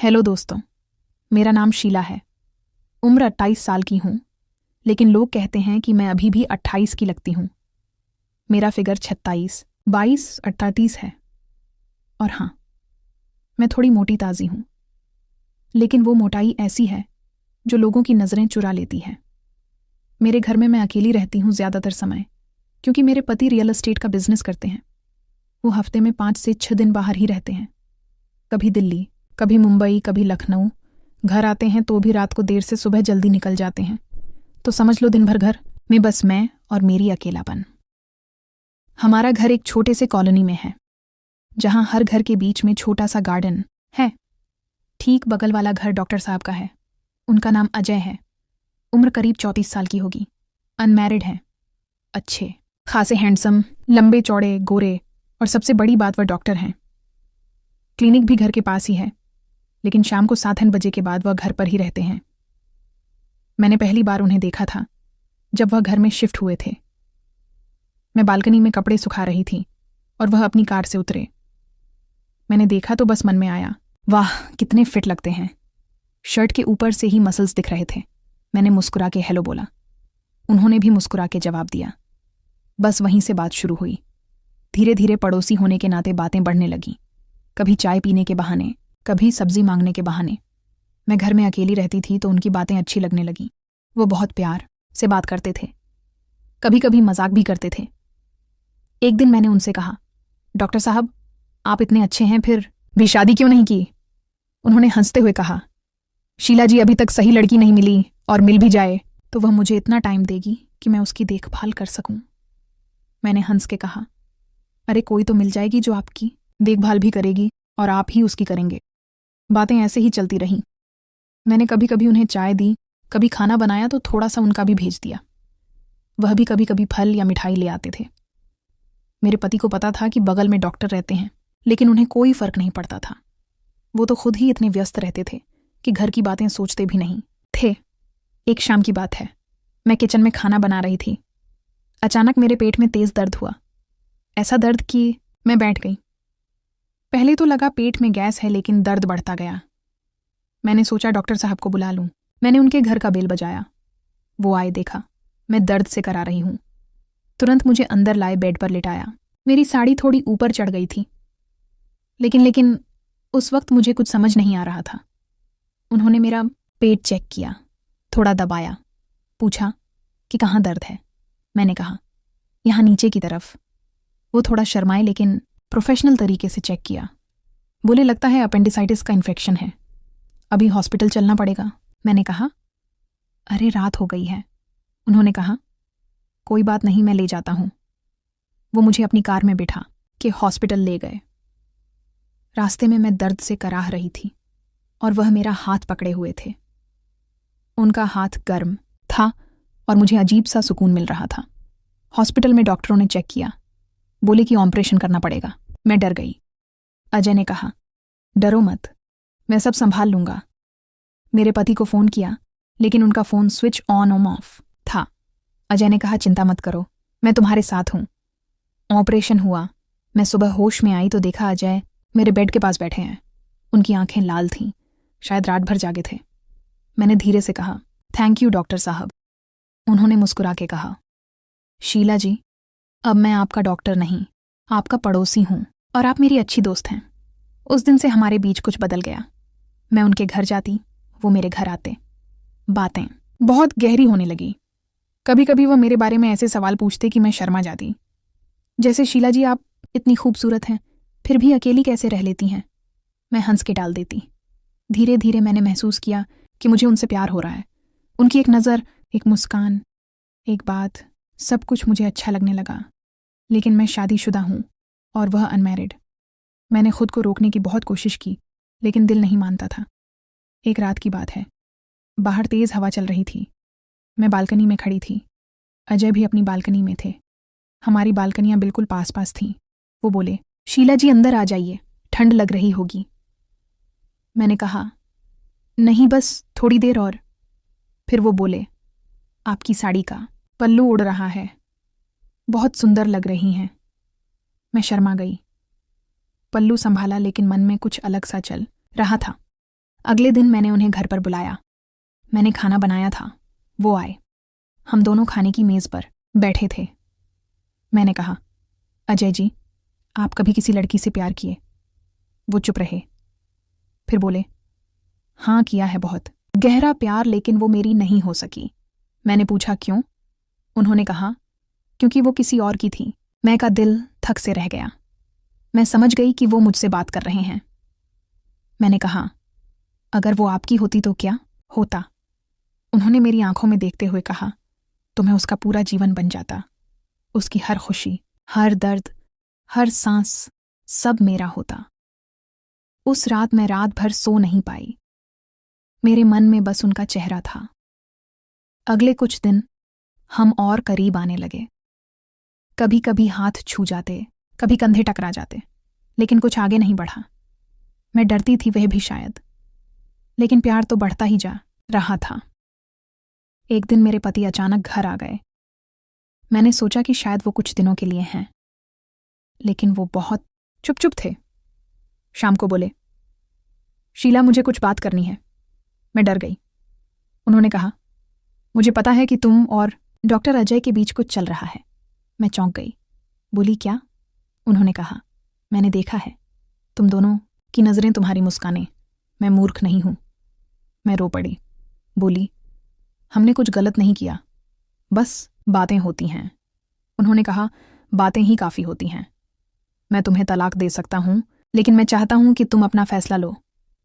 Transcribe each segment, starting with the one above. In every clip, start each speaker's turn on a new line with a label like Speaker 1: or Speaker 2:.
Speaker 1: Hello दोस्तों, मेरा नाम शीला है। उम्र 28 साल की हूँ, लेकिन लोग कहते हैं कि मैं अभी भी 28 की लगती हूँ। मेरा फिगर 26, 22, 38 है। और हाँ, मैं थोड़ी मोटी ताज़ी हूँ, लेकिन वो मोटाई ऐसी है जो लोगों की नज़रें चुरा लेती है। मेरे घर में मैं अकेली रहती हूँ ज़्यादातर समय, क्योंकि मेरे पति रियल एस्टेट का बिजनेस करते हैं। वो हफ्ते में 5 से 6 दिन बाहर ही रहते हैं, कभी दिल्ली, कभी मुंबई, कभी लखनऊ। घर आते हैं तो भी रात को देर से सुबह जल्दी निकल जाते हैं। तो समझ लो दिन भर घर में बस मैं और मेरी अकेलापन। हमारा घर एक छोटे से कॉलोनी में है, जहां हर घर के बीच में छोटा सा गार्डन है। ठीक बगल वाला घर डॉक्टर साहब का है। उनका नाम अजय है। उम्र करीब 34 साल की होगी। अनमैरिड हैं। अच्छे खासे हैंडसम, लंबे चौड़े, गोरे, और सबसे बड़ी बात वह डॉक्टर हैं। क्लिनिक भी घर के पास ही है, लेकिन शाम को 7 बजे के बाद वह घर पर ही रहते हैं। मैंने पहली बार उन्हें देखा था जब वह घर में शिफ्ट हुए थे। मैं बालकनी में कपड़े सुखा रही थी और वह अपनी कार से उतरे। मैंने देखा तो बस मन में आया, वाह कितने फिट लगते हैं। शर्ट के ऊपर से ही मसल्स दिख रहे थे। मैंने मुस्कुरा के हेलो बोला। उन्होंने भी मुस्कुरा के जवाब दिया। बस वहीं से बात शुरू हुई। धीरे धीरे पड़ोसी होने के नाते बातें बढ़ने लगीं। कभी चाय पीने के बहाने, कभी सब्जी मांगने के बहाने। मैं घर में अकेली रहती थी तो उनकी बातें अच्छी लगने लगीं। वो बहुत प्यार से बात करते थे, कभी कभी मजाक भी करते थे। एक दिन मैंने उनसे कहा, डॉक्टर साहब आप इतने अच्छे हैं, फिर भी शादी क्यों नहीं की? उन्होंने हंसते हुए कहा, शीला जी अभी तक सही लड़की नहीं मिली, और मिल भी जाए तो वह मुझे इतना टाइम देगी कि मैं उसकी देखभाल कर सकूं। मैंने हंस के कहा, अरे कोई तो मिल जाएगी जो आपकी देखभाल भी करेगी और आप ही उसकी करेंगे। बातें ऐसे ही चलती रहीं। मैंने कभी कभी उन्हें चाय दी, कभी खाना बनाया तो थोड़ा सा उनका भी भेज दिया। वह भी कभी कभी फल या मिठाई ले आते थे। मेरे पति को पता था कि बगल में डॉक्टर रहते हैं, लेकिन उन्हें कोई फर्क नहीं पड़ता था। वो तो खुद ही इतने व्यस्त रहते थे कि घर की बातें सोचते भी नहीं थे। एक शाम की बात है, मैं किचन में खाना बना रही थी। अचानक मेरे पेट में तेज दर्द हुआ। ऐसा दर्द कि मैं बैठ गई। पहले तो लगा पेट में गैस है, लेकिन दर्द बढ़ता गया। मैंने सोचा डॉक्टर साहब को बुला लूं। मैंने उनके घर का बेल बजाया। वो आए, देखा मैं दर्द से करा रही हूं। तुरंत मुझे अंदर लाए बेड पर लिटाया। मेरी साड़ी थोड़ी ऊपर चढ़ गई थी, लेकिन उस वक्त मुझे कुछ समझ नहीं आ रहा था। उन्होंने मेरा पेट चेक किया, थोड़ा दबाया, पूछा कि कहाँ दर्द है। मैंने कहा यहाँ नीचे की तरफ। वो थोड़ा शर्माए, लेकिन प्रोफेशनल तरीके से चेक किया। बोले लगता है अपेंडिसाइटिस का इन्फेक्शन है, अभी हॉस्पिटल चलना पड़ेगा। मैंने कहा अरे रात हो गई है। उन्होंने कहा कोई बात नहीं, मैं ले जाता हूं। वो मुझे अपनी कार में बिठा के हॉस्पिटल ले गए। रास्ते में मैं दर्द से कराह रही थी और वह मेरा हाथ पकड़े हुए थे। उनका हाथ गर्म था और मुझे अजीब सा सुकून मिल रहा था। हॉस्पिटल में डॉक्टरों ने चेक किया, बोले कि ऑपरेशन करना पड़ेगा। मैं डर गई। अजय ने कहा डरो मत, मैं सब संभाल लूंगा। मेरे पति को फ़ोन किया, लेकिन उनका फ़ोन स्विच ऑन और ऑफ था। अजय ने कहा चिंता मत करो, मैं तुम्हारे साथ हूं। ऑपरेशन हुआ। मैं सुबह होश में आई तो देखा अजय मेरे बेड के पास बैठे हैं। उनकी आंखें लाल थीं, शायद रात भर जागे थे। मैंने धीरे से कहा थैंक यू डॉक्टर साहब। उन्होंने मुस्कुरा के कहा शीला जी, अब मैं आपका डॉक्टर नहीं, आपका पड़ोसी हूं, और आप मेरी अच्छी दोस्त हैं। उस दिन से हमारे बीच कुछ बदल गया। मैं उनके घर जाती, वो मेरे घर आते। बातें बहुत गहरी होने लगी। कभी कभी वो मेरे बारे में ऐसे सवाल पूछते कि मैं शर्मा जाती, जैसे शीला जी आप इतनी खूबसूरत हैं, फिर भी अकेली कैसे रह लेती हैं। मैं हंस के टाल देती। धीरे धीरे मैंने महसूस किया कि मुझे उनसे प्यार हो रहा है। उनकी एक नज़र, एक मुस्कान, एक बात, सब कुछ मुझे अच्छा लगने लगा। लेकिन मैं शादीशुदा हूँ और वह अनमैरिड। मैंने खुद को रोकने की बहुत कोशिश की, लेकिन दिल नहीं मानता था। एक रात की बात है, बाहर तेज़ हवा चल रही थी। मैं बालकनी में खड़ी थी। अजय भी अपनी बालकनी में थे। हमारी बालकनियां बिल्कुल पास पास थीं। वो बोले शीला जी अंदर आ जाइए, ठंड लग रही होगी। मैंने कहा नहीं, बस थोड़ी देर और। फिर वो बोले आपकी साड़ी का पल्लू उड़ रहा है, बहुत सुंदर लग रही हैं। मैं शर्मा गई। पल्लू संभाला, लेकिन मन में कुछ अलग सा चल रहा था। अगले दिन मैंने उन्हें घर पर बुलाया। मैंने खाना बनाया था। वो आए। हम दोनों खाने की मेज़ पर बैठे थे। मैंने कहा, अजय जी, आप कभी किसी लड़की से प्यार किए? वो चुप रहे। फिर बोले, हाँ किया है, बहुत गहरा प्यार, लेकिन वो मेरी नहीं हो सकी। मैंने पूछा क्यों? उन्होंने कहा, क्योंकि वो किसी और की थी। मैं का दिल थक से रह गया। मैं समझ गई कि वो मुझसे बात कर रहे हैं। मैंने कहा, अगर वो आपकी होती तो क्या होता? उन्होंने मेरी आंखों में देखते हुए कहा, तो मैं उसका पूरा जीवन बन जाता। उसकी हर खुशी, हर दर्द, हर सांस, सब मेरा होता। उस रात मैं रात भर सो नहीं पाई। मेरे मन में बस उनका चेहरा था। अगले कुछ दिन हम और करीब आने लगे। कभी कभी हाथ छू जाते, कभी कंधे टकरा जाते, लेकिन कुछ आगे नहीं बढ़ा। मैं डरती थी, वह भी शायद, लेकिन प्यार तो बढ़ता ही जा रहा था। एक दिन मेरे पति अचानक घर आ गए। मैंने सोचा कि शायद वो कुछ दिनों के लिए हैं, लेकिन वो बहुत चुप चुप थे। शाम को बोले, शीला, मुझे कुछ बात करनी है। मैं डर गई। उन्होंने कहा, मुझे पता है कि तुम और डॉक्टर अजय के बीच कुछ चल रहा है। मैं चौंक गई। बोली, क्या? उन्होंने कहा, मैंने देखा है, तुम दोनों की नज़रें, तुम्हारी मुस्कानें। मैं मूर्ख नहीं हूं। मैं रो पड़ी। बोली, हमने कुछ गलत नहीं किया, बस बातें होती हैं। उन्होंने कहा, बातें ही काफ़ी होती हैं। मैं तुम्हें तलाक दे सकता हूं, लेकिन मैं चाहता हूं कि तुम अपना फैसला लो।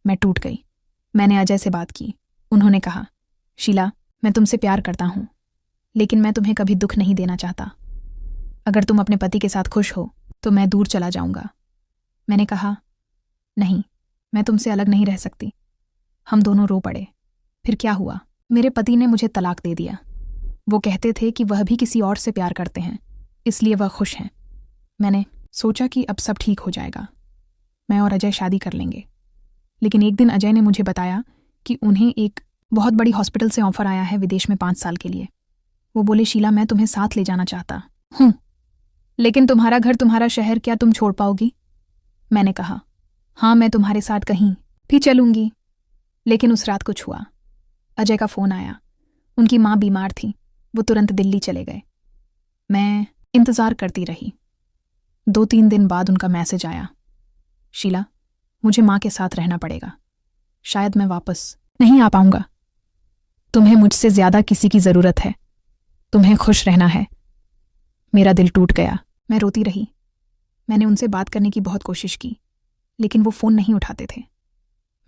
Speaker 1: मैं टूट गई। मैंने अजय से बात की। उन्होंने कहा, शीला, मैं तुमसे प्यार करता हूं, लेकिन मैं तुम्हें कभी दुख नहीं देना चाहता। अगर तुम अपने पति के साथ खुश हो तो मैं दूर चला जाऊंगा। मैंने कहा, नहीं, मैं तुमसे अलग नहीं रह सकती। हम दोनों रो पड़े। फिर क्या हुआ? मेरे पति ने मुझे तलाक दे दिया। वो कहते थे कि वह भी किसी और से प्यार करते हैं, इसलिए वह खुश हैं। मैंने सोचा कि अब सब ठीक हो जाएगा, मैं और अजय शादी कर लेंगे। लेकिन एक दिन अजय ने मुझे बताया कि उन्हें एक बहुत बड़ी हॉस्पिटल से ऑफर आया है विदेश में 5 साल के लिए। वो बोले, शीला, मैं तुम्हें साथ ले जाना चाहता हूँ, लेकिन तुम्हारा घर, तुम्हारा शहर, क्या तुम छोड़ पाओगी? मैंने कहा, हाँ, मैं तुम्हारे साथ कहीं भी चलूंगी। लेकिन उस रात कुछ हुआ। अजय का फ़ोन आया। उनकी माँ बीमार थी, वो तुरंत दिल्ली चले गए। मैं इंतज़ार करती रही। 2-3 दिन बाद उनका मैसेज आया, शीला, मुझे माँ के साथ रहना पड़ेगा, शायद मैं वापस नहीं आ पाऊंगा। तुम्हें मुझसे ज़्यादा किसी की ज़रूरत है, तुम्हें खुश रहना है। मेरा दिल टूट गया। मैं रोती रही। मैंने उनसे बात करने की बहुत कोशिश की, लेकिन वो फ़ोन नहीं उठाते थे।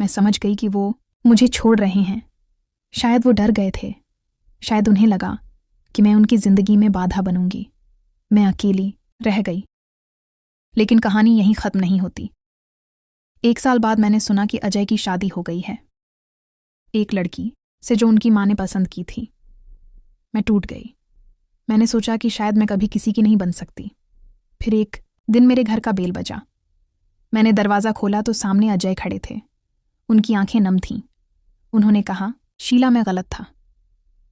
Speaker 1: मैं समझ गई कि वो मुझे छोड़ रहे हैं। शायद वो डर गए थे, शायद उन्हें लगा कि मैं उनकी ज़िंदगी में बाधा बनूंगी। मैं अकेली रह गई। लेकिन कहानी यहीं ख़त्म नहीं होती। 1 साल बाद मैंने सुना कि अजय की शादी हो गई है, एक लड़की से जो उनकी माँ ने पसंद की थी। मैं टूट गई। मैंने सोचा कि शायद मैं कभी किसी की नहीं बन सकती। फिर एक दिन मेरे घर का बेल बजा। मैंने दरवाज़ा खोला तो सामने अजय खड़े थे। उनकी आंखें नम थीं। उन्होंने कहा, शीला, मैं गलत था।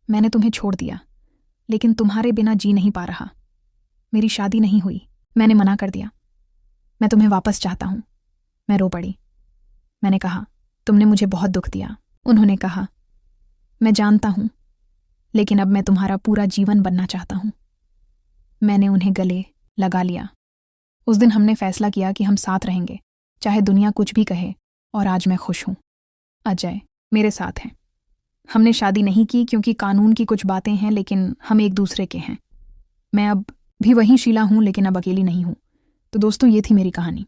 Speaker 1: मैंने तुम्हें छोड़ दिया, लेकिन तुम्हारे बिना जी नहीं पा रहा। मेरी शादी नहीं हुई, मैंने मना कर दिया। मैं तुम्हें वापस चाहता हूँ। मैं रो पड़ी। मैंने कहा, तुमने मुझे बहुत दुख दिया। उन्होंने कहा, मैं जानता हूँ, लेकिन अब मैं तुम्हारा पूरा जीवन बनना चाहता हूँ। मैंने उन्हें गले लगा लिया। उस दिन हमने फैसला किया कि हम साथ रहेंगे, चाहे दुनिया कुछ भी कहे, और आज मैं खुश हूँ। अजय मेरे साथ हैं। हमने शादी नहीं की क्योंकि कानून की कुछ बातें हैं, लेकिन हम एक दूसरे के हैं। मैं अब भी वही शीला हूँ, लेकिन अब अकेली नहीं हूँ। तो दोस्तों, ये थी मेरी कहानी।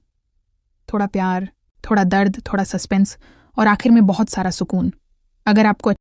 Speaker 1: थोड़ा प्यार, थोड़ा दर्द, थोड़ा सस्पेंस, और आखिर में बहुत सारा सुकून। अगर आपको